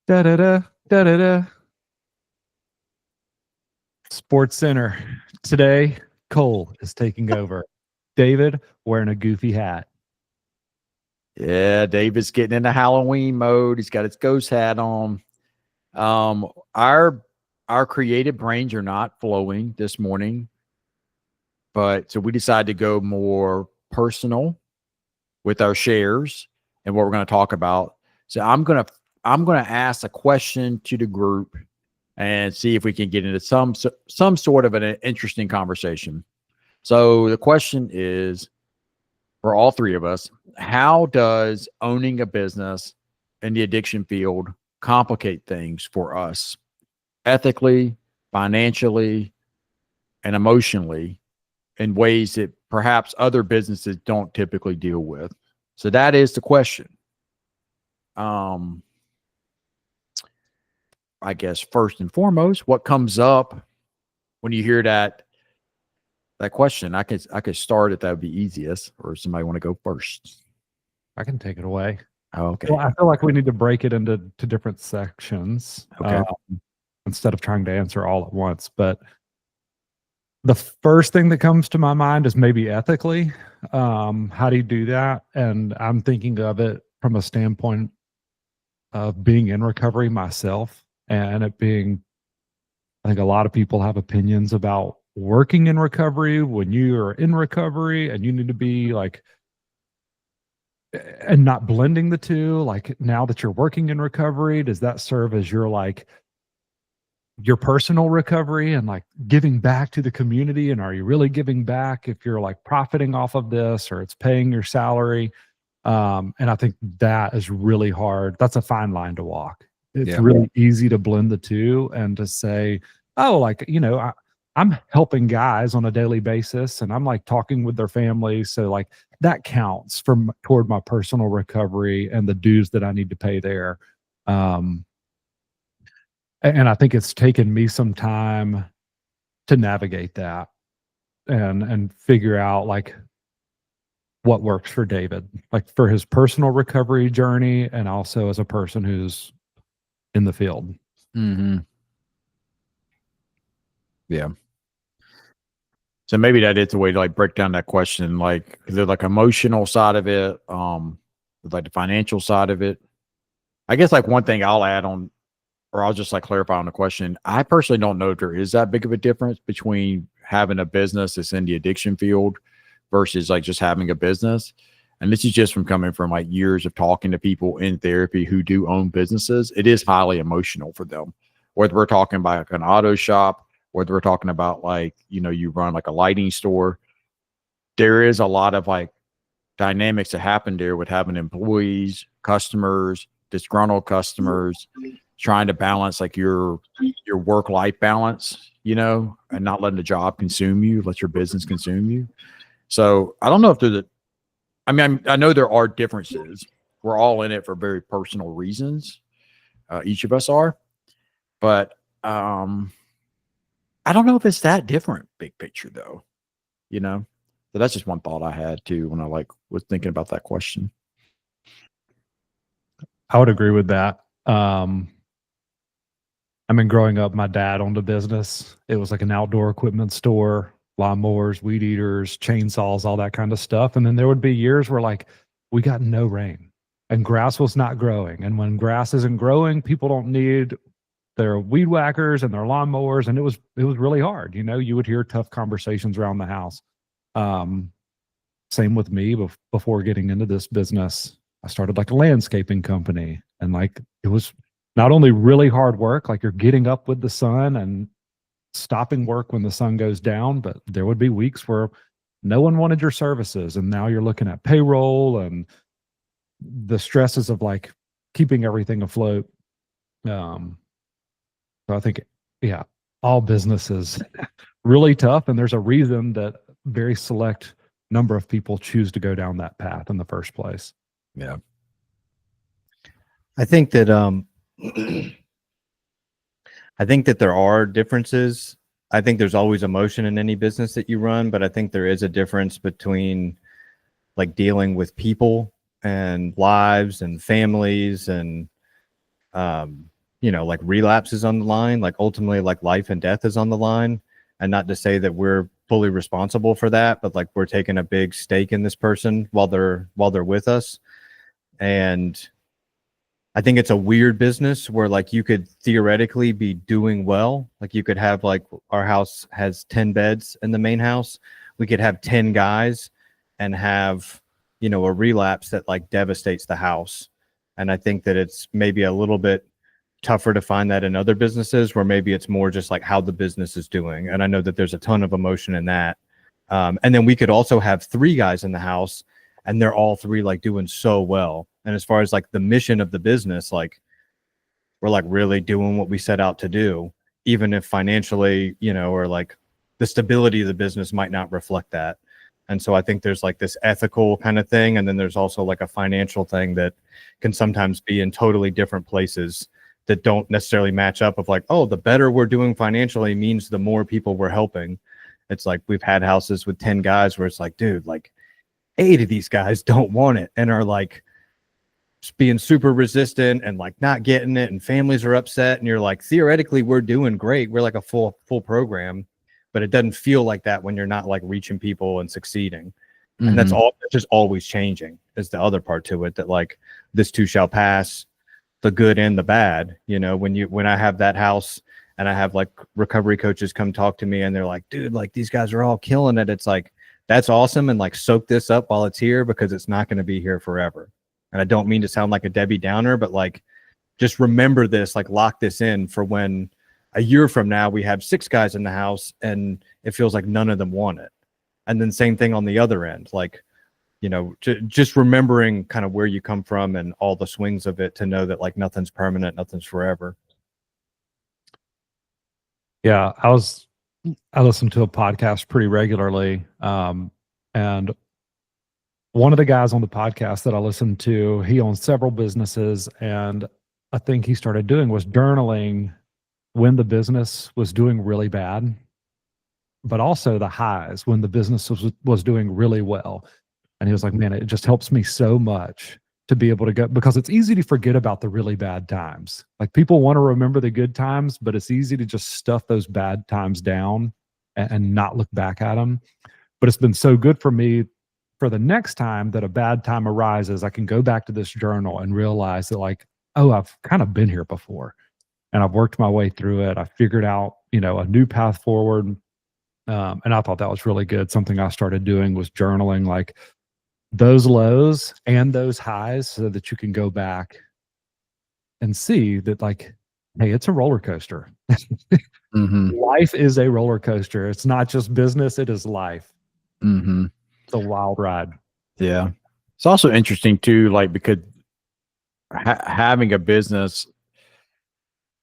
Da da da da da da. Sports Center. Today, Cole is taking over. David wearing a goofy hat. Yeah, David's getting into Halloween mode. He's got his ghost hat on. Um, our our creative brains are not flowing this morning, but so we decided to go more personal with our shares and what we're going to talk about. So I'm gonna ask a question to the group and see if we can get into some sort of an interesting conversation. So the question is for all three of us, how does owning a business in the addiction field complicate things for us ethically, financially, and emotionally in ways that perhaps other businesses don't typically deal with? So that is the question. Um, I guess first and foremost, what comes up when you hear that question? I could start it. That would be easiest. Or somebody want to go first? I can take it away. Oh, Well, okay. I feel like we need to break it into different sections Okay. instead of trying to answer all at once. But the first thing that comes to my mind is maybe ethically. How do you do that? And I'm thinking of it from a standpoint of being in recovery myself and it being, I think a lot of people have opinions about working in recovery when you are in recovery and you need to be like, and not blending the two. Like now that you're working in recovery, does that serve as your like your personal recovery and like giving back to the community? And are you really giving back if you're like profiting off of this or it's paying your salary? And I think that is really hard. That's a fine line to walk. It's Yeah. really easy to blend the two and to say, oh, like, I'm helping guys on a daily basis and I'm like talking with their families. So like that counts from toward my personal recovery and the dues that I need to pay there. Um, and I think it's taken me some time to navigate that and figure out like what works for David, like for his personal recovery journey and also as a person who's in the field. Mm-hmm. Yeah. So maybe that is a way to like break down that question, like is there like emotional side of it, like the financial side of it. I guess like one thing I'll add on, or I'll just like clarify on the question. I personally don't know if there is that big of a difference between having a business that's in the addiction field versus like just having a business. And this is just from coming from like years of talking to people in therapy who do own businesses. It is highly emotional for them, whether we're talking about like an auto shop, whether we're talking about like, you run like a lighting store. There is a lot of like dynamics that happen there with having employees, customers, disgruntled customers, trying to balance like your work life balance, and not letting the job consume you, let your business consume you. So I don't know if there's I know there are differences. We're all in it for very personal reasons. Each of us are, but I don't know if it's that different, big picture though. You know, so that's just one thought I had too when I like was thinking about that question. I would agree with that. I mean, growing up, my dad owned a business. It was like an outdoor equipment store, lawnmowers, weed eaters, chainsaws, all that kind of stuff. And then there would be years where like we got no rain and grass was not growing. And when grass isn't growing, people don't need their weed whackers and their lawnmowers. And it was really hard. You would hear tough conversations around the house. Um, Same with me before getting into this business. I started like a landscaping company and like it was not only really hard work, like you're getting up with the sun and stopping work when the sun goes down, but there would be weeks where no one wanted your services. And now you're looking at payroll and the stresses of like keeping everything afloat. Um, so I think, yeah, all businesses really tough. And there's a reason that very select number of people choose to go down that path in the first place. Yeah. I think that I think that there are differences. I think there's always emotion in any business that you run, but I think there is a difference between like dealing with people and lives and families and like relapse is on the line, like ultimately like life and death is on the line. And not to say that we're fully responsible for that, but like we're taking a big stake in this person while they're with us. And I think it's a weird business where like you could theoretically be doing well. Like you could have like our house has 10 beds in the main house. We could have 10 guys and have, a relapse that like devastates the house. And I think that it's maybe a little bit tougher to find that in other businesses where maybe it's more just like how the business is doing. And I know that there's a ton of emotion in that. And then we could also have 3 guys in the house and they're all 3 like doing so well. And as far as like the mission of the business, like we're like really doing what we set out to do, even if financially, or like the stability of the business might not reflect that. And so I think there's like this ethical kind of thing. And then there's also like a financial thing that can sometimes be in totally different places that don't necessarily match up of like, oh, the better we're doing financially means the more people we're helping. It's like we've had houses with 10 guys where it's like, dude, like 8 of these guys don't want it and are like being super resistant and like not getting it, and families are upset, and you're like, theoretically we're doing great, we're like a full program, but it doesn't feel like that when you're not like reaching people and succeeding. And that's just always changing is the other part to it, that like this too shall pass, the good and the bad. When I have that house and I have like recovery coaches come talk to me and they're like, dude, like these guys are all killing it, it's like, that's awesome, and like soak this up while it's here because it's not going to be here forever. And I don't mean to sound like a Debbie Downer, but like just remember this, like lock this in for when a year from now we have 6 guys in the house and it feels like none of them want it. And then same thing on the other end, like, just remembering kind of where you come from and all the swings of it to know that like nothing's permanent, nothing's forever. Yeah, I listen to a podcast pretty regularly. And one of the guys on the podcast that I listened to, he owns several businesses, and a thing he started doing was journaling when the business was doing really bad, but also the highs when the business was doing really well. And he was like, man, it just helps me so much to be able to go, because it's easy to forget about the really bad times. Like people want to remember the good times, but it's easy to just stuff those bad times down and not look back at them. But it's been so good for me for the next time that a bad time arises, I can go back to this journal and realize that like, oh, I've kind of been here before and I've worked my way through it. I figured out, a new path forward. And I thought that was really good. Something I started doing was journaling like those lows and those highs so that you can go back and see that like, hey, it's a roller coaster. Life is a roller coaster. It's not just business, it is life. It's a wild ride. Yeah. It's also interesting too, like because having a business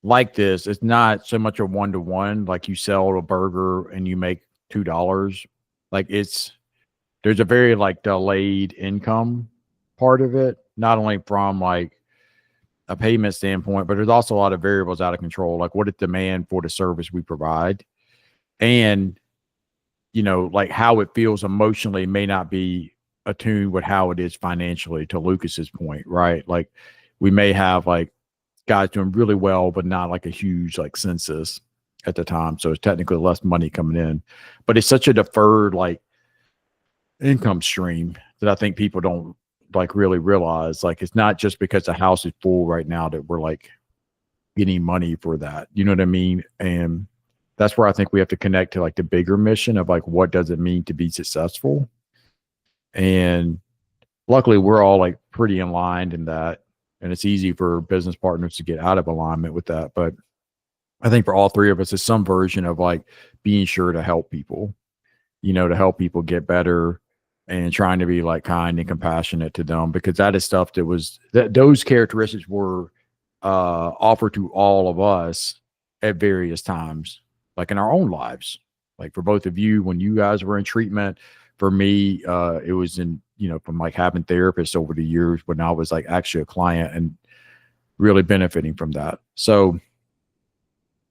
like this, it's not so much a one-to-one, like you sell a burger and you make $2. Like there's a very like delayed income part of it, not only from like a payment standpoint, but there's also a lot of variables out of control. Like what is demand for the service we provide, and like how it feels emotionally may not be attuned with how it is financially, to Lucas's point, right? Like we may have like guys doing really well, but not like a huge like census at the time. So it's technically less money coming in, but it's such a deferred like income stream that I think people don't like really realize. Like it's not just because the house is full right now that we're like getting money for that. You know what I mean? And that's where I think we have to connect to like the bigger mission of like, what does it mean to be successful? And luckily we're all like pretty aligned in that. And it's easy for business partners to get out of alignment with that. But I think for all 3 of us, it's some version of like being sure to help people, to help people get better and trying to be like kind and compassionate to them, because that is stuff that those characteristics were offered to all of us at various times, like in our own lives. Like for both of you, when you guys were in treatment, for me, it was in, from like having therapists over the years when I was like actually a client and really benefiting from that. So,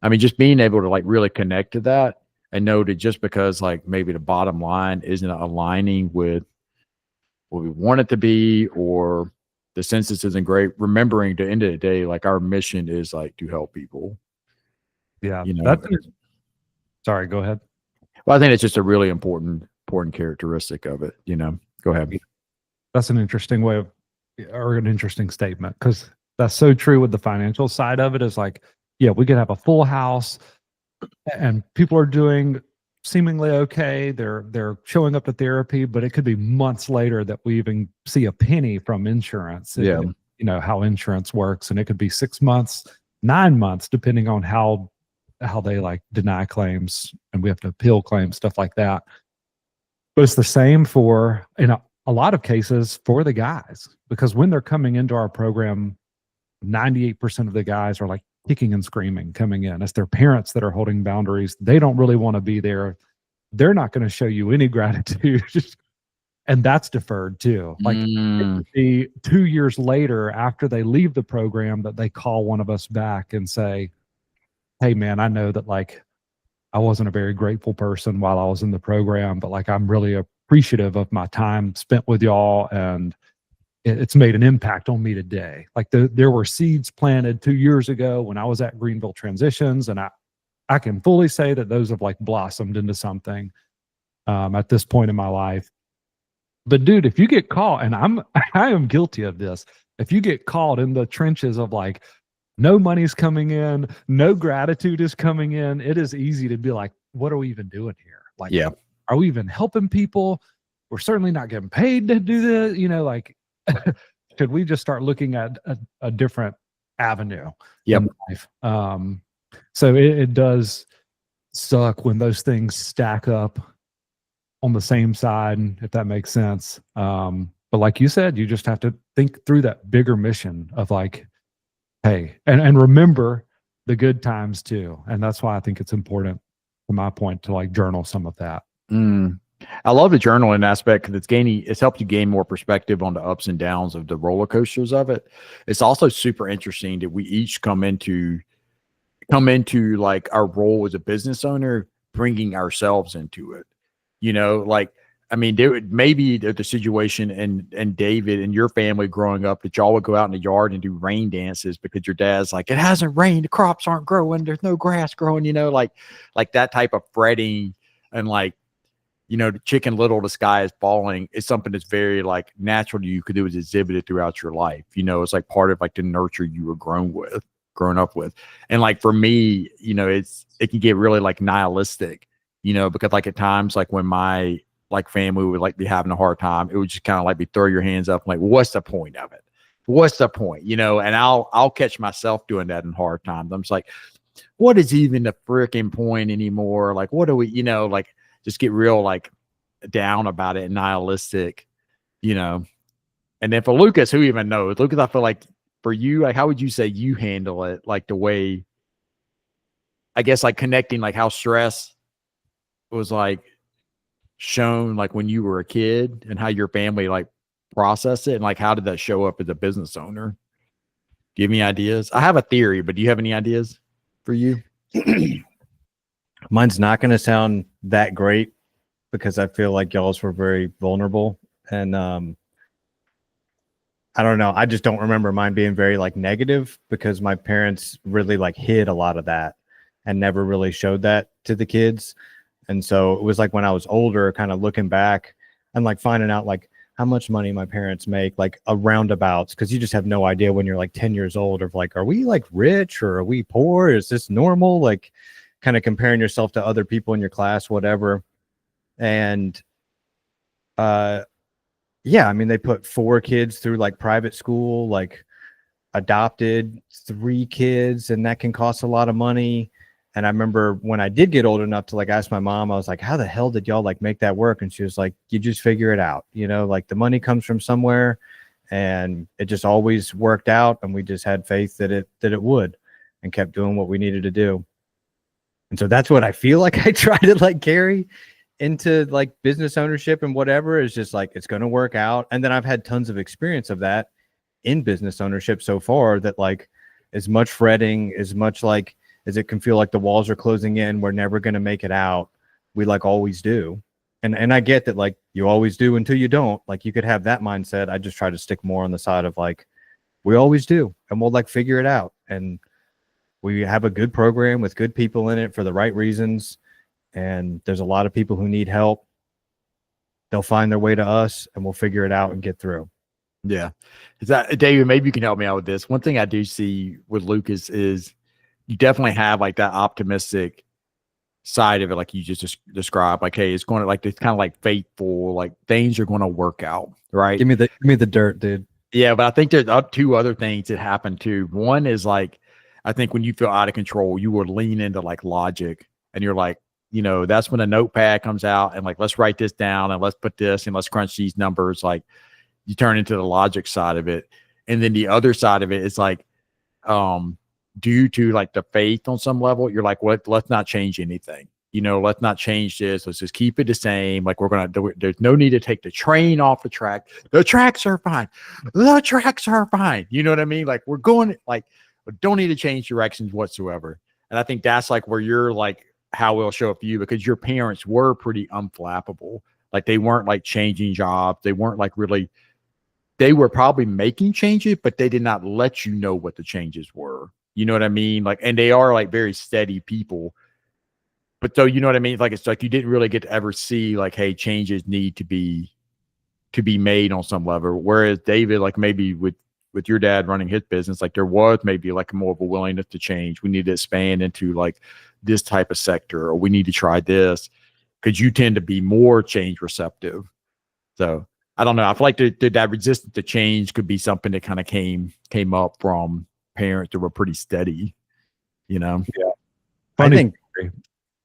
I mean, just being able to like really connect to that and know that just because like maybe the bottom line isn't aligning with what we want it to be, or the census isn't great. Remembering, at the end of the day, like our mission is like to help people. Yeah. You know, Sorry, go ahead. well, I think it's just a really important characteristic of it. You know, go ahead. That's an interesting way of, or an interesting statement, because that's so true with the financial side of it. Is like, yeah, we could have a full house and people are doing seemingly okay. They're showing up to therapy, but it could be months later that we even see a penny from insurance. Yeah. You know how insurance works, and it could be 6 months, 9 months, depending on how they like deny claims, and we have to appeal claims, stuff like that. But it's the same for, in a lot of cases, for the guys, because when they're coming into our program, 98% of the guys are like kicking and screaming coming in. It's their parents that are holding boundaries. They don't really want to be there. They're not going to show you any gratitude. And that's deferred too. Like it could be 2 years later after they leave the program that they call one of us back and say, hey man, I know that like I wasn't a very grateful person while I was in the program, but like I'm really appreciative of my time spent with y'all, and it's made an impact on me today. Like there were seeds planted 2 years ago when I was at Greenville Transitions, and I can fully say that those have like blossomed into something at this point in my life. But dude, if you get caught, and I am guilty of this, if you get caught in the trenches of like, no money's coming in, no gratitude is coming in, it is easy to be like, what are we even doing here? Like, Yeah. Are we even helping people? We're certainly not getting paid to do this. You know, like, should we just start looking at a different avenue Yep. in life? So it does suck when those things stack up on the same side, if that makes sense. But like you said, you just have to think through that bigger mission of like, hey, and remember the good times too. And that's why I think it's important, from my point, to like journal some of that. I love the journaling aspect because it's helped you gain more perspective on the ups and downs of the roller coasters of it. It's also super interesting that we each come into like our role as a business owner, bringing ourselves into it. You know, like, I mean, there would maybe the situation and David and your family growing up that y'all would go out in the yard and do rain dances because your dad's like, it hasn't rained, the crops aren't growing, there's no grass growing, you know, like that type of fretting and like, you know, the Chicken Little, the sky is falling is something that's very like natural to you because it was exhibited throughout your life. You know, it's like part of like the nurture you were grown up with. And like for me, you know, it can get really like nihilistic, you know, because like at times, like when my like family would like be having a hard time, it would just kind of like be throw your hands up, like, what's the point of it? What's the point? You know, and I'll catch myself doing that in hard times. I'm just like, what is even the freaking point anymore? Like, what do we, you know, like just get real like down about it and nihilistic, you know. And then for Lucas, who even knows? Lucas, I feel like for you, like how would you say you handle it? Like the way, I guess, like connecting like how stress was like shown like when you were a kid and how your family like processed it, and like how did that show up as a business owner? Give me ideas. I have a theory, but do you have any ideas for you? Mine's not going to sound that great because I feel like y'all's were very vulnerable, and I don't know, I just don't remember mine being very like negative because my parents really like hid a lot of that and never really showed that to the kids. And so it was like when I was older, kind of looking back and like finding out like how much money my parents make, like a roundabouts, because you just have no idea when you're like 10 years old of like, are we like rich or are we poor? Is this normal? Like kind of comparing yourself to other people in your class, whatever. And yeah, I mean, they put 4 kids through like private school, like adopted 3 kids, and that can cost a lot of money. And I remember when I did get old enough to like ask my mom, I was like, how the hell did y'all like make that work? And she was like, you just figure it out. You know, like the money comes from somewhere, and it just always worked out. And we just had faith that it would, and kept doing what we needed to do. And so that's what I feel like I try to like carry into like business ownership and whatever, is just like, it's going to work out. And then I've had tons of experience of that in business ownership so far, that like as much fretting, as much like, as it can feel like the walls are closing in, we're never going to make it out, we like always do. And I get that, like, you always do until you don't. Like, you could have that mindset. I just try to stick more on the side of like, we always do, and we'll like figure it out. And we have a good program with good people in it for the right reasons. And there's a lot of people who need help. They'll find their way to us, and we'll figure it out and get through. Yeah. Is that, David, maybe you can help me out with this. One thing I do see with Lucas is you definitely have like that optimistic side of it, like you just described. Like, hey, it's going to, like, it's kind of like faithful, like things are going to work out, right? Give me the dirt, dude. Yeah, but I think there's two other things that happen too. One is like, I think when you feel out of control, you would lean into like logic, and you're like, that's when a notepad comes out and like, let's write this down and let's put this and let's crunch these numbers. Like, you turn into the logic side of it. And then the other side of it is like, due to like the faith on some level, you're like, let's not change anything. Let's not change this. Let's just keep it the same. Like, there's no need to take the train off the track. The tracks are fine. The tracks are fine. You know what I mean? Like, we're going, like, we don't need to change directions whatsoever. And I think that's like where you're like, how it'll show up for you, because your parents were pretty unflappable. Like, they weren't like changing jobs. They weren't like really, they were probably making changes, but they did not let you know what the changes were. You know what I mean? Like, and they are like very steady people. But so, you know what I mean? Like, it's like you didn't really get to ever see like, hey, changes need to be made on some level. Whereas David, like maybe with your dad running his business, like there was maybe like more of a willingness to change. We need to expand into like this type of sector, or we need to try this, because you tend to be more change receptive. So I don't know. I feel like that resistance to change could be something that kind of came up from parents that were pretty steady, Yeah. Funny.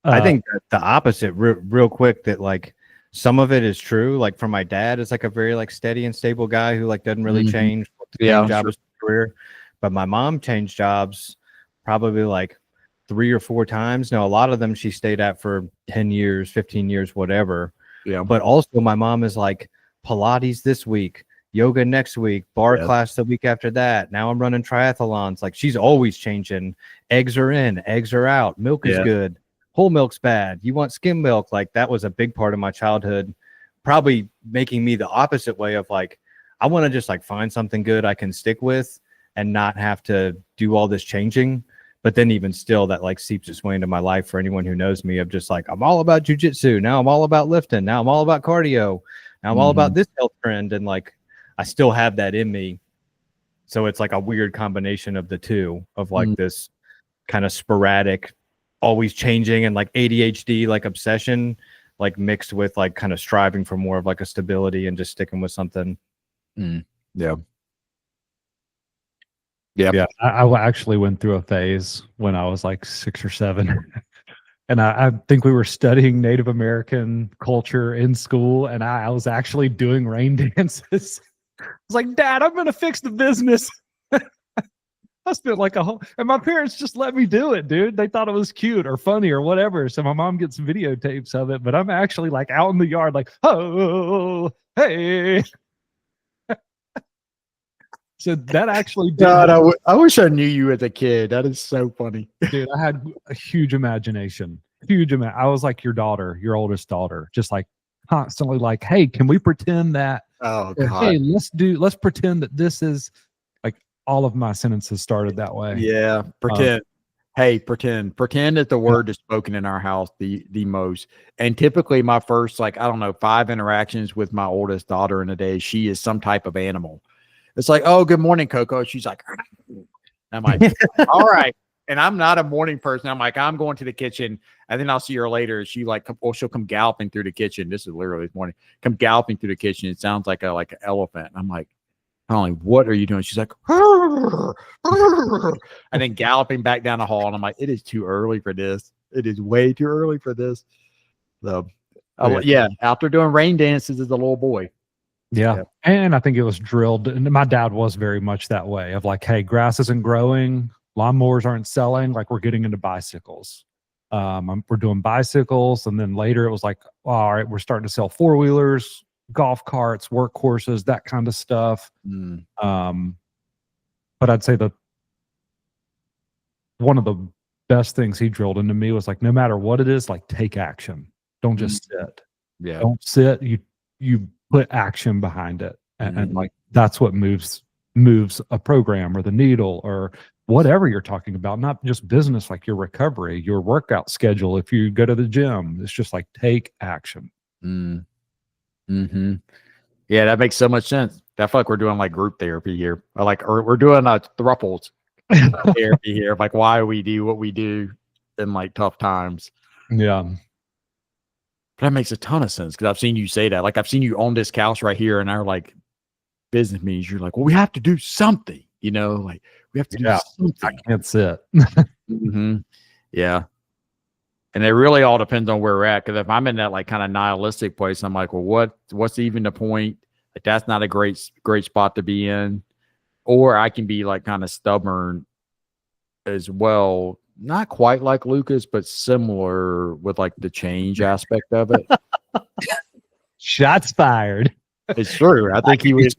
I think the opposite, real quick, that like some of it is true. Like for my dad, is like a very like steady and stable guy who like doesn't really change. Yeah, job his career. But my mom changed jobs probably like 3 or 4 times. Now, a lot of them she stayed at for 10 years, 15 years, whatever. Yeah. But also my mom is like, Pilates this week, yoga next week, bar class the week after that. Now I'm running triathlons. Like, she's always changing. Eggs are in, eggs are out. Milk is good. Whole milk's bad. You want skim milk? Like, that was a big part of my childhood, probably making me the opposite way of like, I want to just like find something good I can stick with and not have to do all this changing. But then even still, that like seeps its way into my life. For anyone who knows me, of just like, I'm all about jujitsu. Now I'm all about lifting. Now I'm all about cardio. Now I'm all about this health trend. And like, I still have that in me. So it's like a weird combination of the two, of like this kind of sporadic, always changing, and like ADHD, like obsession, like mixed with like kind of striving for more of like a stability and just sticking with something. Yeah. I actually went through a phase when I was like 6 or 7. And I think we were studying Native American culture in school, and I was actually doing rain dances. I was like, Dad, I'm going to fix the business. I spent like and my parents just let me do it, dude. They thought it was cute or funny or whatever. So my mom gets videotapes of it, but I'm actually like out in the yard, like, oh, hey. So that actually did. God, I wish I knew you as a kid. That is so funny. Dude, I had a huge imagination. I was like your daughter, your oldest daughter, just like constantly like, hey, can we pretend that? Oh, Or, God. hey, let's pretend that this is like, all of my sentences started that way. Yeah. Pretend. Hey, pretend. Pretend is the word that's spoken in our house the most. And typically my first, like, I don't know, 5 interactions with my oldest daughter in a day, she is some type of animal. It's like, oh, good morning, Coco. She's like, I'm like, all right. And I'm not a morning person. I'm like, I'm going to the kitchen, and then I'll see her later. She like, she'll come galloping through the kitchen. This is literally this morning. Come galloping through the kitchen. It sounds like an elephant. I'm like, what are you doing? She's like, and then galloping back down the hall. And I'm like, it is too early for this. It is way too early for this. So, after doing rain dances as a little boy. Yeah. And I think it was drilled. And my dad was very much that way of like, hey, grass isn't growing. Lawnmowers aren't selling. Like, we're getting into bicycles. We're doing bicycles. And then later it was like, all right, we're starting to sell 4-wheelers, golf carts, workhorses, that kind of stuff. But I'd say that one of the best things he drilled into me was like, no matter what it is, like, take action. Don't just sit. Yeah. Don't sit. You put action behind it, and Mhm. like that's what moves a program or the needle or whatever you're talking about. Not just business, like your recovery, your workout schedule. If you go to the gym, it's just like take action. Mm-hmm. Yeah, that makes so much sense. I feel like we're doing like group therapy here. Or we're doing thruples therapy here. Like why we do what we do in like tough times. Yeah. But that makes a ton of sense because I've seen you say that. Like I've seen you on this couch right here in our like business meetings. You're like, well, we have to do something, like we have to do I something. can't sit. Mm-hmm. Yeah. And it really all depends on where we're at. Because if I'm in that like kind of nihilistic place, I'm like, well, what's even the point? Like that's not a great spot to be in. Or I can be like kind of stubborn as well. Not quite like Lucas, but similar with like the change aspect of it. Shots fired. It's true. I think he was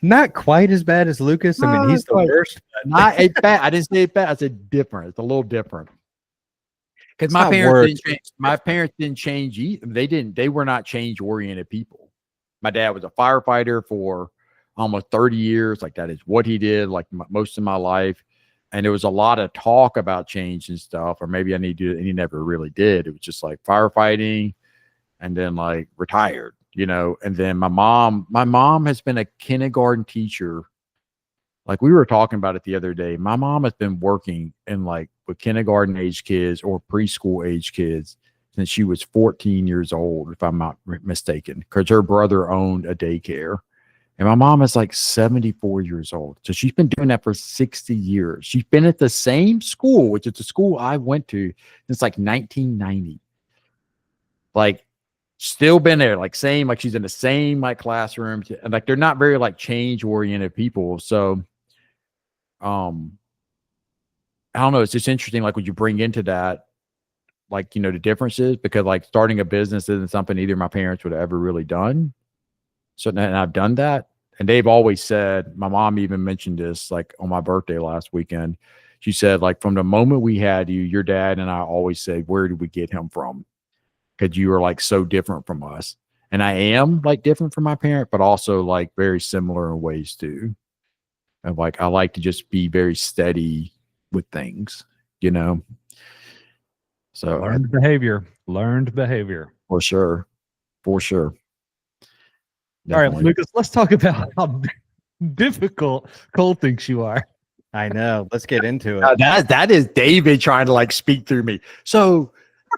not quite as bad as Lucas. I mean, he's the worst. not a bad. I didn't say it bad. I said different. It's a little different. Because my parents didn't change. My parents didn't change. They didn't. They were not change-oriented people. My dad was a firefighter for almost 30 years. Like that is what he did. Like most of my life, and there was a lot of talk about change and stuff. Or maybe I need to. And he never really did. It was just like firefighting, and then like retired. And then my mom has been a kindergarten teacher. Like we were talking about it the other day. My mom has been working in like with kindergarten age kids or preschool age kids since she was 14 years old, if I'm not mistaken, because her brother owned a daycare. And my mom is like 74 years old. So she's been doing that for 60 years. She's been at the same school, which is the school I went to since like 1990. Like, still been there, like same, like she's in the same like classroom, and like they're not very like change oriented people. So I don't know, it's just interesting like what you bring into that, like the differences, because like starting a business isn't something either my parents would have ever really done. So and I've done that, and they've always said, my mom even mentioned this like on my birthday last weekend. She said, like, from the moment we had you, your dad and I always said, where did we get him from? Because you are like so different from us. And I am like different from my parent, but also like very similar in ways too. And like I like to just be very steady with things, So Learned behavior. For sure. All right, Definitely. Lucas, let's talk about how difficult Cole thinks you are. I know. Let's get into it. That is David trying to like speak through me. So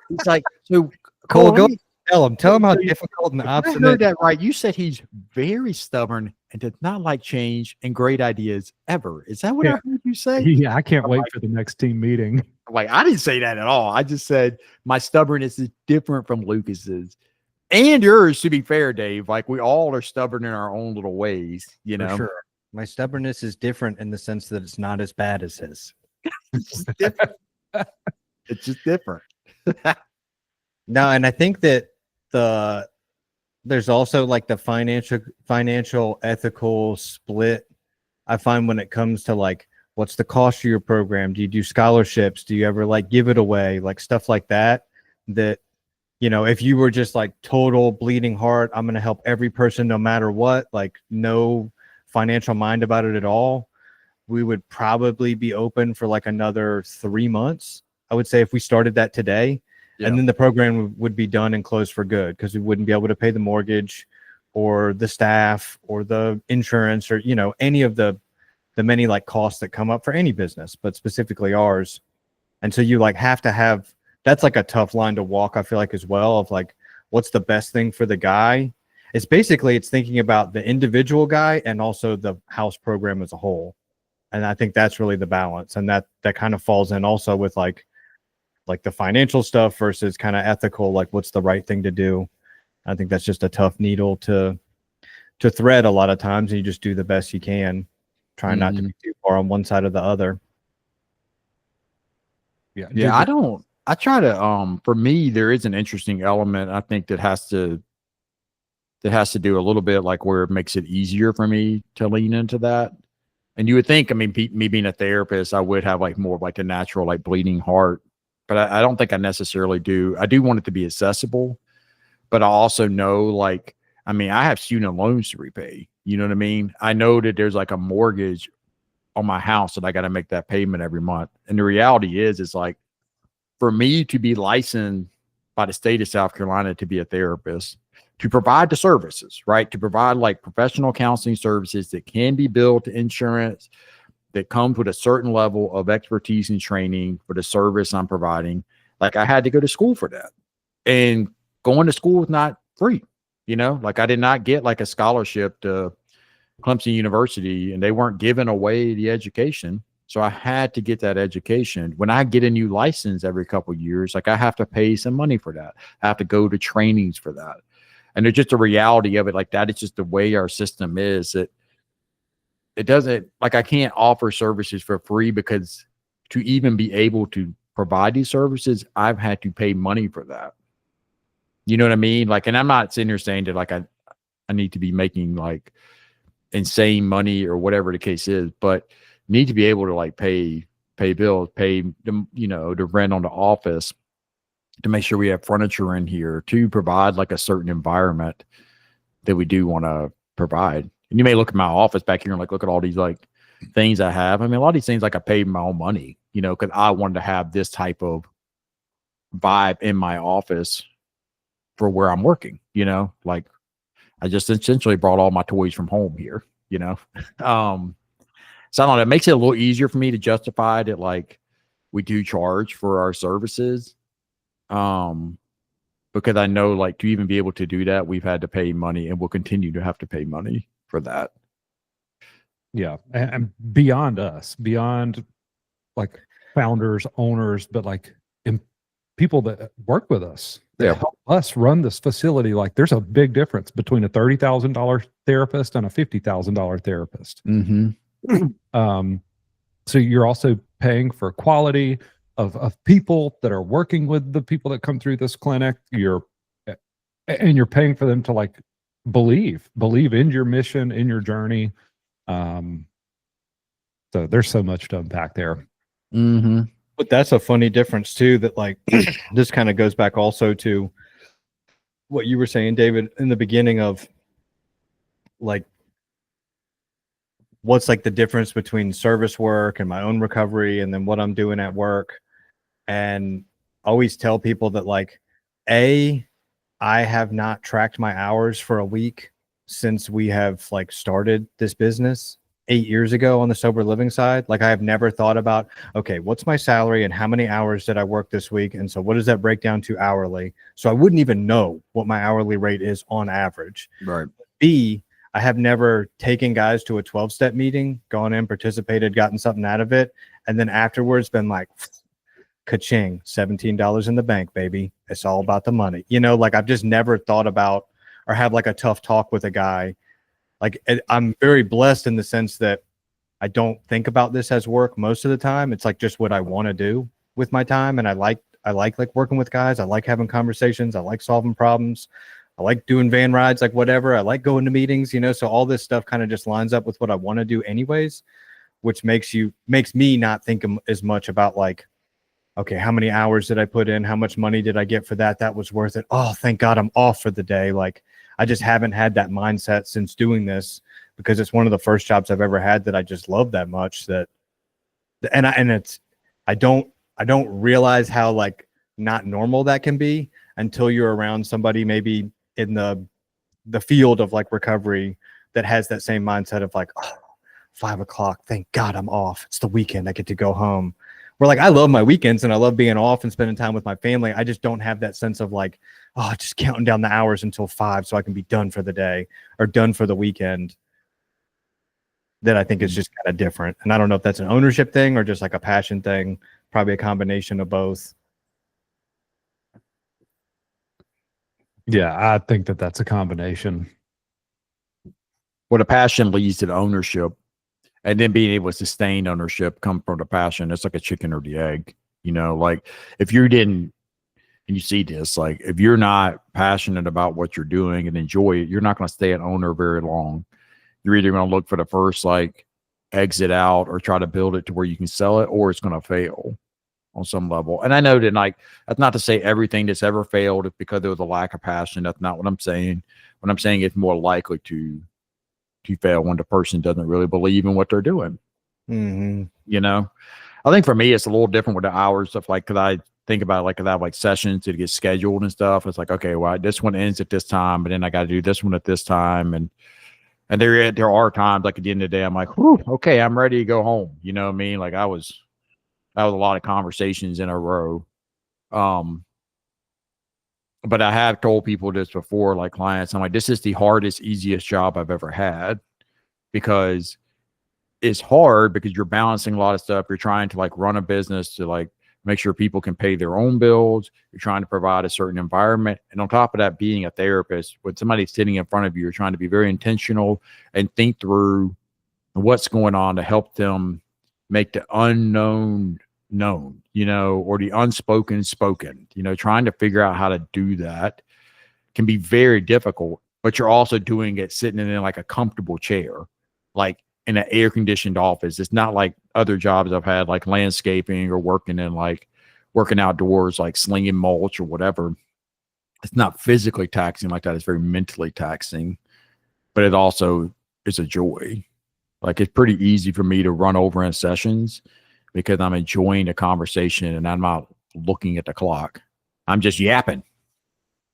it's like, so Cole, go tell him how difficult and I obstinate. heard that right. You said he's very stubborn and does not like change and great ideas ever. Is that what I heard you say? Yeah, I can't wait for the next team meeting. Like, I didn't say that at all. I just said my stubbornness is different from Lucas's and yours, to be fair, Dave. Like, we all are stubborn in our own little ways, For sure. My stubbornness is different in the sense that it's not as bad as his. It's just different. It's just different. No, and I think that there's also like the financial ethical split. I find when it comes to like, what's the cost of your program? Do you do scholarships? Do you ever like give it away? Like stuff like that, if you were just like total bleeding heart, I'm going to help every person no matter what, like no financial mind about it at all, we would probably be open for like another 3 months. I would say if we started that today. Yeah. And then the program would be done and closed for good because we wouldn't be able to pay the mortgage or the staff or the insurance or, any of the many like costs that come up for any business, but specifically ours. And so you like have to have, that's like a tough line to walk, I feel like, as well, of like, what's the best thing for the guy? It's thinking about the individual guy and also the house program as a whole. And I think that's really the balance. And that kind of falls in also with like the financial stuff versus kind of ethical, like what's the right thing to do. I think that's just a tough needle to thread a lot of times, and you just do the best you can, trying not to be too far on one side or the other. Yeah. I try to, for me, there is an interesting element, I think, that has to do a little bit like where it makes it easier for me to lean into that. And you would think, I mean, me being a therapist, I would have like more of like a natural, like bleeding heart, but I don't think I necessarily do. I do want it to be accessible, but I also know, like, I mean, I have student loans to repay. You know what I mean? I know that there's like a mortgage on my house that I got to make that payment every month. And the reality is like, for me to be licensed by the state of South Carolina to be a therapist, to provide the services, right? To provide like professional counseling services that can be billed to insurance, that comes with a certain level of expertise and training for the service I'm providing. Like, I had to go to school for that. And going to school is not free. You know, like, I did not get like a scholarship to Clemson University, and they weren't giving away the education. So I had to get that education. When I get a new license every couple of years, like, I have to pay some money for that. I have to go to trainings for that. And it's just a reality of it. Like, that is just the way our system is. That it doesn't, like, I can't offer services for free, because to even be able to provide these services, I've had to pay money for that. You know what I mean? Like, and I'm not sitting here saying that like I need to be making like insane money or whatever the case is, but need to be able to like pay bills, pay the, you know, the rent on the office, to make sure we have furniture in here, to provide like a certain environment that we do want to provide. And you may look at my office back here and like, look at all these like things I have. I mean, a lot of these things, like, I paid my own money, you know, because I wanted to have this type of vibe in my office for where I'm working, you know, like, I just essentially brought all my toys from home here, you know? So I don't know, it makes it a little easier for me to justify that, like, we do charge for our services. Because I know, like, to even be able to do that, we've had to pay money, and we'll continue to have to pay money for that. Yeah. And beyond us, beyond like founders, owners, but like people that work with us, that help us run this facility. Like, there's a big difference between a $30,000 therapist and a $50,000 therapist. So you're also paying for quality of people that are working with the people that come through this clinic. You're paying for them to like believe in your mission, in your journey. So there's so much to unpack there. But that's a funny difference too, that like this kind of goes back also to what you were saying, David, in the beginning of like, what's like the difference between service work and my own recovery and then what I'm doing at work. And I always tell people that like, I have not tracked my hours for a week since we have like started this business 8 years ago on the sober living side. Like, I have never thought about, okay, what's my salary and how many hours did I work this week? And so what does that break down to hourly? So I wouldn't even know what my hourly rate is on average. Right. B, I have never taken guys to a 12-step meeting, gone in, participated, gotten something out of it, and then afterwards been like, ka-ching, $17 in the bank, baby. It's all about the money. You know, like, I've just never thought about or have like a tough talk with a guy. Like, I'm very blessed in the sense that I don't think about this as work most of the time. It's like just what I want to do with my time. And I like working with guys. I like having conversations. I like solving problems. I like doing van rides, like whatever. I like going to meetings, you know, so all this stuff kind of just lines up with what I want to do anyways, which makes me not think as much about like, okay, how many hours did I put in? How much money did I get for that? That was worth it. Oh, thank God I'm off for the day. Like, I just haven't had that mindset since doing this, because it's one of the first jobs I've ever had that I just love that much. I don't realize how like not normal that can be until you're around somebody maybe in the field of like recovery that has that same mindset of like, oh, 5 o'clock, thank God I'm off. It's the weekend. I get to go home. Where like, I love my weekends and I love being off and spending time with my family. I just don't have that sense of like, oh, just counting down the hours until 5 so I can be done for the day or done for the weekend. That I think is just kind of different. And I don't know if that's an ownership thing or just like a passion thing, probably a combination of both. Yeah, I think that's a combination. Well, the passion leads to the ownership, and then being able to sustain ownership come from the passion. It's like a chicken or the egg, you know, like if you didn't, and you see this, like if you're not passionate about what you're doing and enjoy it, you're not going to stay an owner very long. You're either going to look for the first like exit out or try to build it to where you can sell it, or it's going to fail. on some level. And I know that, like, that's not to say everything that's ever failed is because there was a lack of passion. That's not what I'm saying. What I'm saying is more likely to fail when the person doesn't really believe in what they're doing. Mm-hmm. You know, I think for me, it's a little different with the hours stuff. Like, cause I think about it, like, cause I have like sessions to get scheduled and stuff. It's like, okay, well, this one ends at this time, but then I got to do this one at this time. And there are times, like, at the end of the day, I'm like, whew, okay, I'm ready to go home. You know what I mean? Like, that was a lot of conversations in a row. But I have told people this before, like clients, I'm like, this is the hardest, easiest job I've ever had, because it's hard because you're balancing a lot of stuff. You're trying to, like, run a business to, like, make sure people can pay their own bills. You're trying to provide a certain environment. And on top of that, being a therapist, when somebody's sitting in front of you, you're trying to be very intentional and think through what's going on to help them make the unknown known, you know, or the unspoken spoken. You know, trying to figure out how to do that can be very difficult, but you're also doing it sitting in, like, a comfortable chair, like in an air conditioned office. It's not like other jobs I've had, like landscaping or working outdoors, like slinging mulch or whatever. It's not physically taxing like that. It's very mentally taxing, but it also is a joy. Like, it's pretty easy for me to run over in sessions because I'm enjoying the conversation and I'm not looking at the clock. I'm just yapping.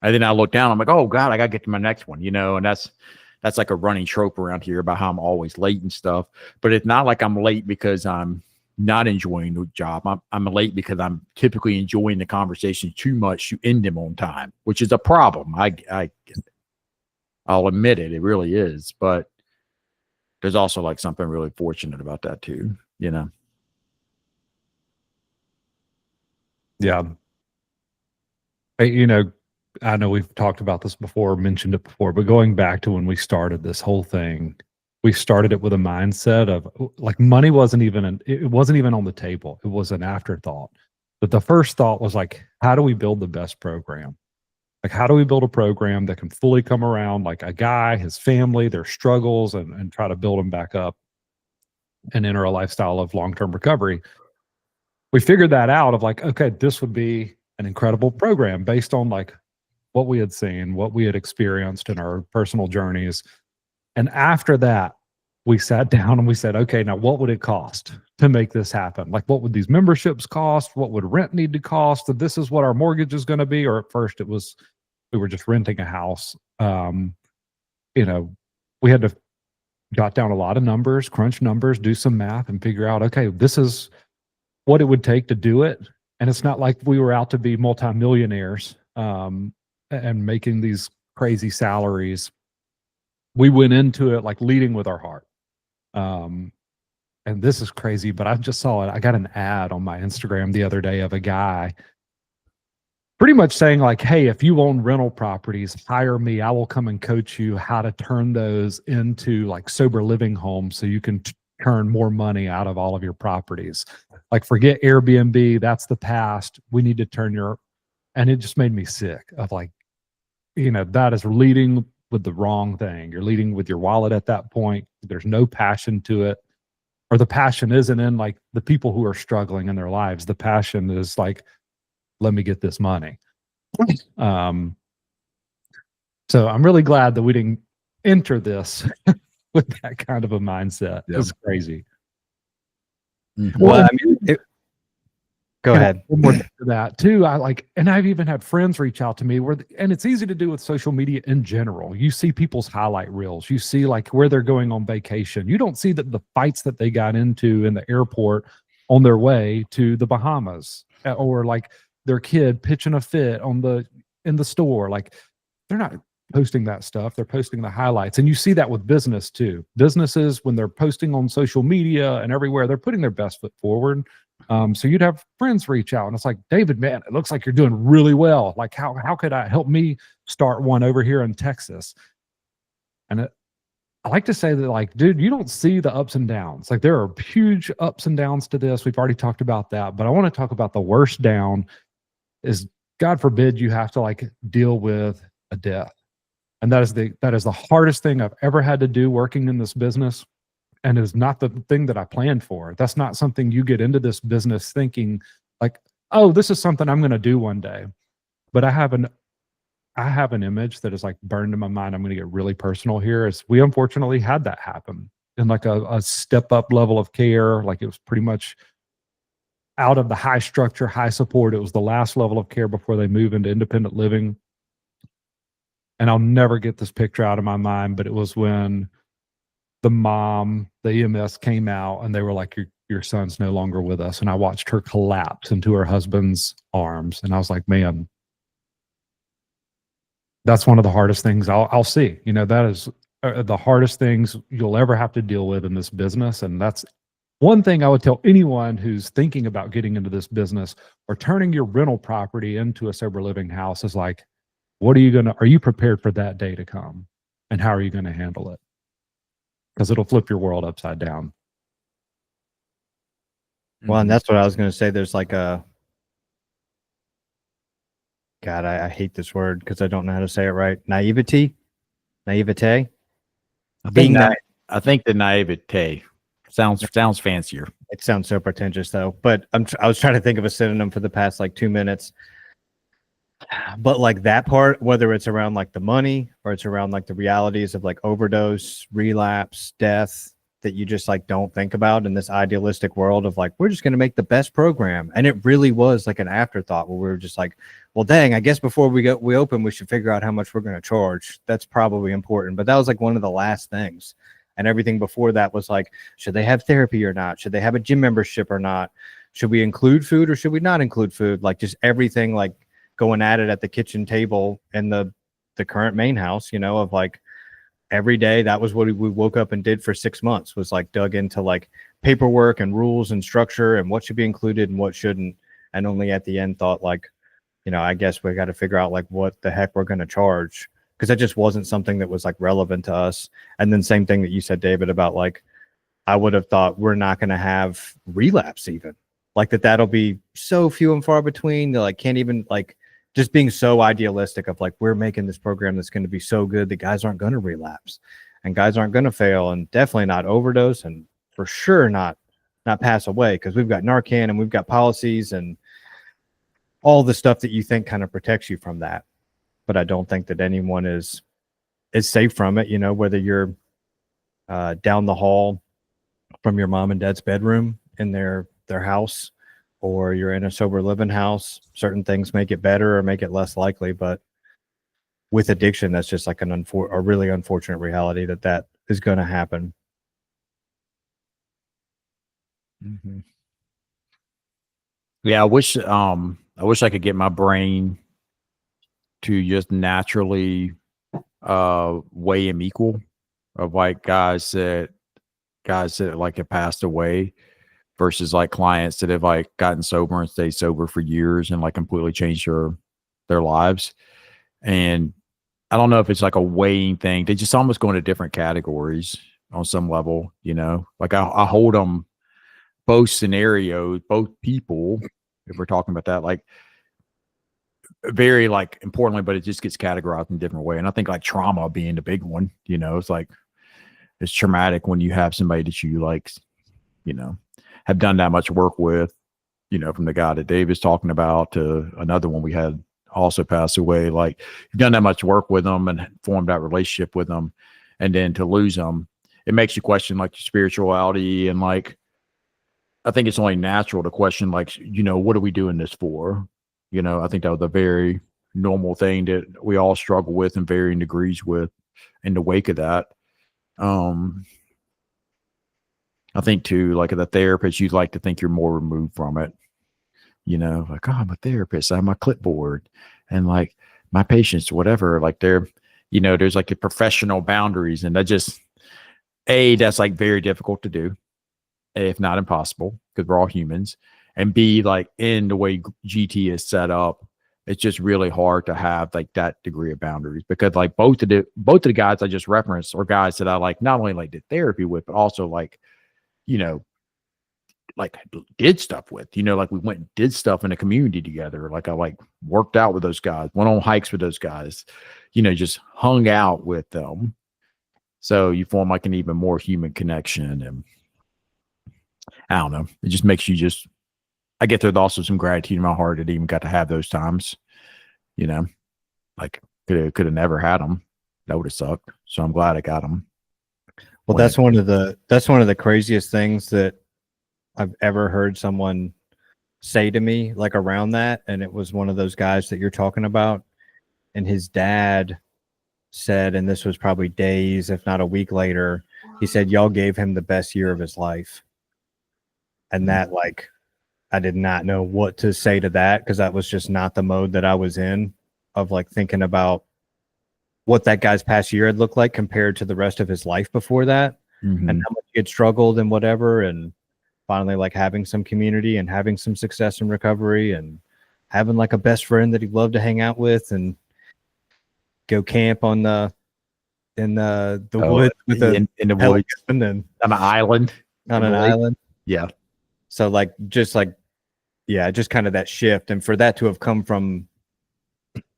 And then I look down, I'm like, oh God, I got to get to my next one, you know? And that's like a running trope around here about how I'm always late and stuff. But it's not like I'm late because I'm not enjoying the job. I'm late because I'm typically enjoying the conversation too much to end them on time, which is a problem. I'll admit it. It really is. But there's also, like, something really fortunate about that too, you know? Yeah. You know, I know we've talked about this before, mentioned it before, but going back to when we started this whole thing, we started it with a mindset of, like, money wasn't even on the table. It was an afterthought. But the first thought was, like, how do we build the best program? Like, how do we build a program that can fully come around, like, a guy, his family, their struggles, and try to build them back up and enter a lifestyle of long-term recovery? We figured that out of, like, okay, this would be an incredible program based on, like, what we had seen, what we had experienced in our personal journeys. And after that, we sat down and we said, okay, now what would it cost to make this happen? Like, what would these memberships cost? What would rent need to cost? And this is what our mortgage is going to be. Or at first we were just renting a house. You know, we had to jot down a lot of numbers, crunch numbers, do some math, and figure out, okay, this is what it would take to do it. And it's not like we were out to be multimillionaires and making these crazy salaries. We went into it, like, leading with our heart. And this is crazy, but I just saw it. I got an ad on my Instagram the other day of a guy pretty much saying, like, hey, if you own rental properties, hire me. I will come and coach you how to turn those into, like, sober living homes so you can turn more money out of all of your properties. Like, forget Airbnb. That's the past. We need to turn and it just made me sick of, like, you know, that is leading with the wrong thing. You're leading with your wallet at that point. There's no passion to it, or the passion isn't in, like, the people who are struggling in their lives. The passion is, like, let me get this money. So I'm really glad that we didn't enter this with that kind of a mindset. Yeah. It's crazy. Mm-hmm. Well, I mean, go ahead. One more thing to that too. And I've even had friends reach out to me and it's easy to do with social media in general. You see people's highlight reels. You see, like, where they're going on vacation. You don't see the fights that they got into in the airport on their way to the Bahamas, or, like, their kid pitching a fit in the store. Like, they're not posting that stuff. They're posting the highlights. And you see that with business too. Businesses, when they're posting on social media and everywhere, they're putting their best foot forward. So you'd have friends reach out and it's like, David, man, it looks like you're doing really well. Like, how could I help me start one over here in Texas? And I like to say that, like, dude, you don't see the ups and downs. Like, there are huge ups and downs to this. We've already talked about that, but I want to talk about the worst down is, God forbid, you have to, like, deal with a death. And that is the hardest thing I've ever had to do working in this business. And is not the thing that I planned for. That's not something you get into this business thinking, like, oh, this is something I'm going to do one day. But I have an image that is like burned in my mind. I'm going to get really personal here. Is we unfortunately had that happen in like a step up level of care. Like it was pretty much out of the high structure, high support. It was the last level of care before they move into independent living. And I'll never get this picture out of my mind, but it was when the mom, the EMS came out and they were like, your son's no longer with us. And I watched her collapse into her husband's arms. And I was like, man, that's one of the hardest things I'll see. You know, that is the hardest things you'll ever have to deal with in this business. And that's one thing I would tell anyone who's thinking about getting into this business or turning your rental property into a sober living house is like, are you prepared for that day to come? And how are you going to handle it? Because it'll flip your world upside down. Well, and that's what I was going to say. There's like a, God, I hate this word because I don't know how to say it right. Naivete. I think the naivete sounds fancier. It sounds so pretentious though, but I was trying to think of a synonym for the past like 2 minutes. But like that part, whether it's around like the money or it's around like the realities of like overdose, relapse, death that you just like don't think about in this idealistic world of like, we're just going to make the best program. And it really was like an afterthought where we were just like, well, dang, I guess before we open, we should figure out how much we're going to charge. That's probably important. But that was like one of the last things. And everything before that was like, should they have therapy or not? Should they have a gym membership or not? Should we include food or should we not include food? Like just everything like going at it at the kitchen table in the current main house, you know, of like every day. That was what we woke up and did for 6 months, was like dug into like paperwork and rules and structure and what should be included and what shouldn't. And only at the end thought like, you know, I guess we got to figure out like what the heck we're going to charge. Because that just wasn't something that was like relevant to us. And then same thing that you said, David, about like, I would have thought we're not going to have relapse even. Like that'll be so few and far between. They like can't even like just being so idealistic of like, we're making this program that's going to be so good that guys aren't going to relapse and guys aren't going to fail and definitely not overdose and for sure not pass away because we've got Narcan and we've got policies and all the stuff that you think kind of protects you from that. But I don't think that anyone is safe from it, you know, whether you're down the hall from your mom and dad's bedroom in their house or you're in a sober living house. Certain things make it better or make it less likely. But with addiction, that's just like a really unfortunate reality that is going to happen. Mm-hmm. Yeah, I wish I could get my brain to just naturally weigh him equal of like guys that like have passed away versus like clients that have like gotten sober and stayed sober for years and like completely changed their lives. And I don't know if it's like a weighing thing. They just almost go into different categories on some level, you know, like I hold them both scenarios, both people, if we're talking about that, like very like importantly, but it just gets categorized in a different way. And I think like trauma being the big one, you know, it's like it's traumatic when you have somebody that you like, you know, have done that much work with, you know, from the guy that Dave is talking about to another one we had also pass away. Like you've done that much work with them and formed that relationship with them, and then to lose them, it makes you question like your spirituality. And like, I think it's only natural to question, like, you know, what are we doing this for? You know, I think that was a very normal thing that we all struggle with in varying degrees with in the wake of that. I think too, like the therapist, you'd like to think you're more removed from it. You know, like, oh, I'm a therapist. I have my clipboard and like my patients, whatever, like they're, you know, there's like the professional boundaries, and that just, that's like very difficult to do, if not impossible, because we're all humans. And B, like in the way GT is set up, it's just really hard to have like that degree of boundaries, because like both of the guys I just referenced are guys that I like not only like did therapy with, but also like, you know, like did stuff with, you know, like we went and did stuff in the community together. Like I like worked out with those guys, went on hikes with those guys, you know, just hung out with them. So you form like an even more human connection. And I don't know, it just makes you just, I get there's also some gratitude in my heart that even got to have those times, you know, like could have never had them. That would have sucked. So I'm glad I got them. Well, that's one of the craziest things that I've ever heard someone say to me, like around that. And it was one of those guys that you're talking about. And his dad said, and this was probably days, if not a week later, he said, y'all gave him the best year of his life. And that, like, I did not know what to say to that, because that was just not the mode that I was in, of like thinking about what that guy's past year had looked like compared to the rest of his life before that, and how much he had struggled and whatever. And finally, like, having some community and having some success and recovery, and having like a best friend that he loved to hang out with and go camp on the woods with in the woods and then on an island. On an island. Yeah. So like just kind of that shift. And for that to have come from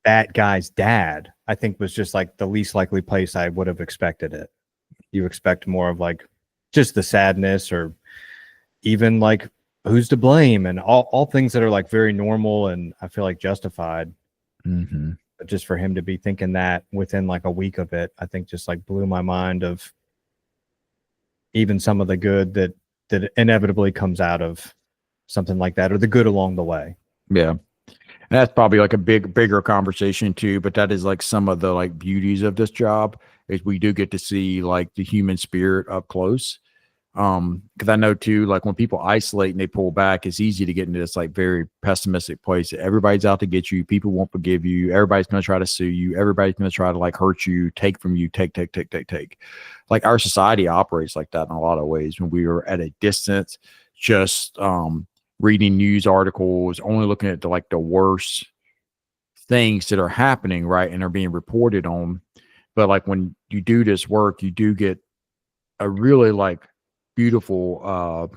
that guy's dad, I think was just like the least likely place I would have expected it. You expect more of like just the sadness, or even like who's to blame, and all things that are like very normal and I feel like justified. But just for him to be thinking that within like a week of it, I think just like blew my mind of even some of the good that inevitably comes out of something like that, or the good along the way. Yeah. And that's probably like a bigger conversation too, but that is like some of the like beauties of this job, is we do get to see like the human spirit up close. Because I know too, like when people isolate and they pull back, it's easy to get into this like very pessimistic place. Everybody's out to get you. People won't forgive you. Everybody's going to try to sue you. Everybody's going to try to like hurt you, take from you, take. Like our society operates like that in a lot of ways. When we are at a distance, just reading news articles, only looking at the worst things that are happening, right, and are being reported on. But like when you do this work, you do get a really like beautiful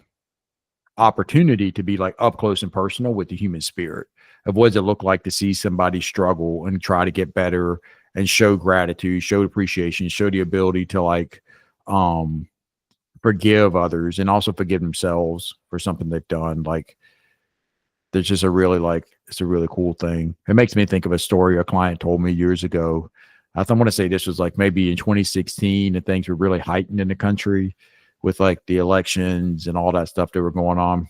opportunity to be like up close and personal with the human spirit of what does it look like to see somebody struggle and try to get better and show gratitude, show appreciation, show the ability to like forgive others and also forgive themselves for something they've done. Like there's just it's a really cool thing. It makes me think of a story a client told me years ago. I want to say this was like maybe in 2016, and things were really heightened in the country with like the elections and all that stuff that were going on.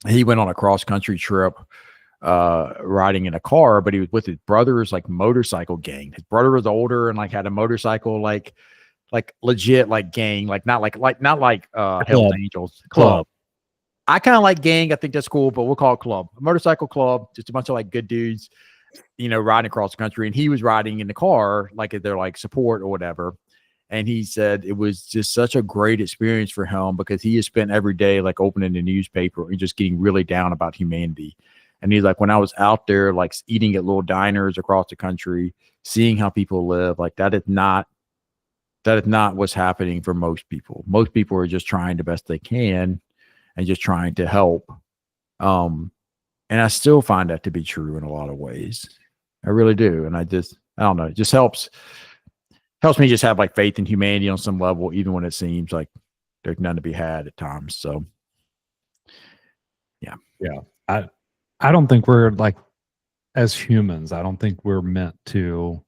He went on a cross country trip, riding in a car, but he was with his brother's like motorcycle gang. His brother was older and like had a motorcycle, like legit, like gang, like not like Hell's Angels club. I kind of like gang. I think that's cool, but we'll call it club, a motorcycle club, just a bunch of like good dudes, riding across the country. And he was riding in the car, like they're like support or whatever. And he said it was just such a great experience for him because he has spent every day like opening the newspaper and just getting really down about humanity. And he's like, when I was out there, like eating at little diners across the country, seeing how people live, like that is not what's happening for most people. Most people are just trying the best they can and just trying to help. And I still find that to be true in a lot of ways. I really do. And I don't know, it just helps me just have like faith in humanity on some level, even when it seems like there's none to be had at times. So yeah. I don't think we're like, as humans, I don't think we're meant to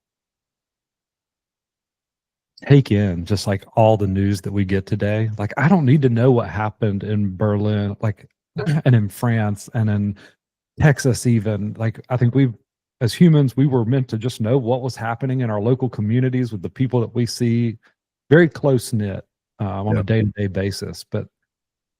take in just like all the news that we get today. Like, I don't need to know what happened in Berlin, like, and in France and in Texas, even. Like, I think as humans, we were meant to just know what was happening in our local communities with the people that we see, very close knit on a day-to-day basis. But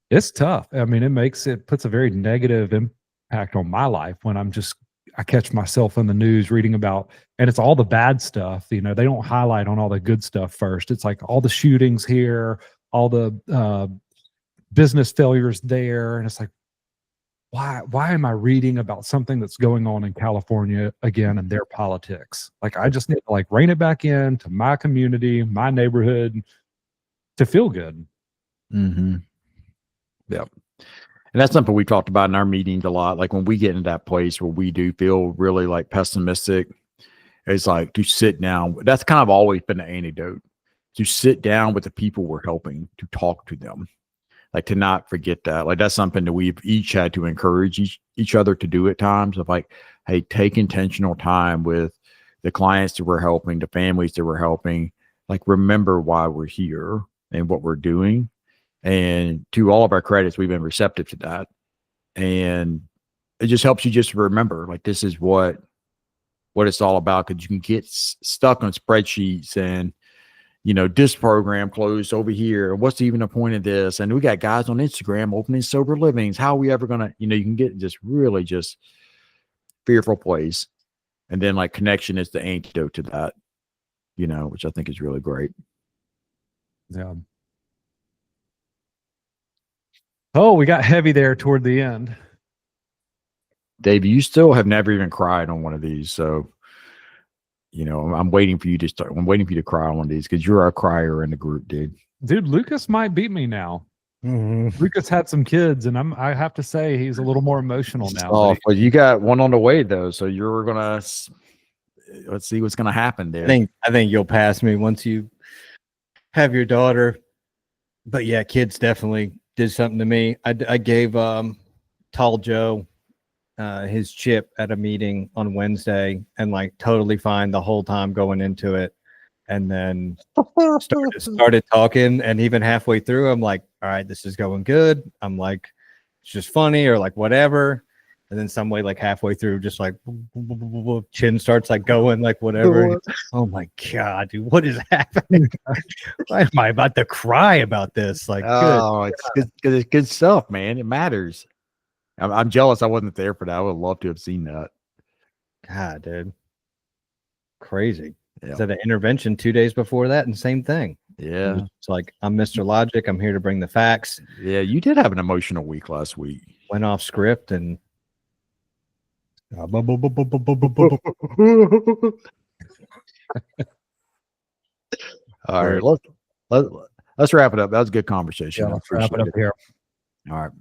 it's tough. I mean, it puts a very negative impact on my life when I catch myself in the news reading about, and it's all the bad stuff. They don't highlight on all the good stuff first. It's like all the shootings here, all the business failures there. And it's like, why am I reading about something that's going on in California again and their politics? Like, I just need to like rein it back in to my community, my neighborhood, to feel good. Mm-hmm. Yep. And that's something we talked about in our meetings a lot. Like when we get into that place where we do feel really like pessimistic, it's like to sit down. That's kind of always been the antidote, to sit down with the people we're helping, to talk to them. like to not forget that. Like that's something that we've each had to encourage each other to do at times of like, hey, take intentional time with the clients that we're helping, the families that we're helping, like remember why we're here and what we're doing. And to all of our credits, we've been receptive to that. And it just helps you just remember, like, this is what it's all about. Cause you can get stuck on spreadsheets and, you know, this program closed over here. What's even the point of this? And we got guys on Instagram opening sober livings. How are we ever going to, you know, you can get just really just fearful place. And then like connection is the antidote to that, you know, which I think is really great. Yeah. Oh, we got heavy there toward the end. Dave, you still have never even cried on one of these. So, you know, I'm waiting for you to start. I'm waiting for you to cry on one of these because you're a crier in the group, dude. Dude, Lucas might beat me now. Lucas had some kids, and I have to say he's a little more emotional now. Oh, but you got one on the way though, so you're gonna let's see what's gonna happen there. I think you'll pass me once you have your daughter. But yeah, kids definitely did something to me. I gave Tall Joe his chip at a meeting on Wednesday, and like totally fine the whole time going into it, and then started talking, and even halfway through I'm like, all right, this is going good. I'm like, it's just funny or like whatever, and then some way like halfway through just like chin starts like going like whatever. Oh my god, dude, what is happening? Why am I about to cry about this? Like, oh, it's good, it's good stuff, man. It matters. I'm jealous I wasn't there for that. I would love to have seen that. God, dude, crazy. Yeah. So the intervention 2 days before that, and same thing. Yeah. It's like, I'm Mr. Logic. I'm here to bring the facts. Yeah, you did have an emotional week last week. Went off script and All right, let's wrap it up. That was a good conversation. Yeah, let's wrap it up here. All right.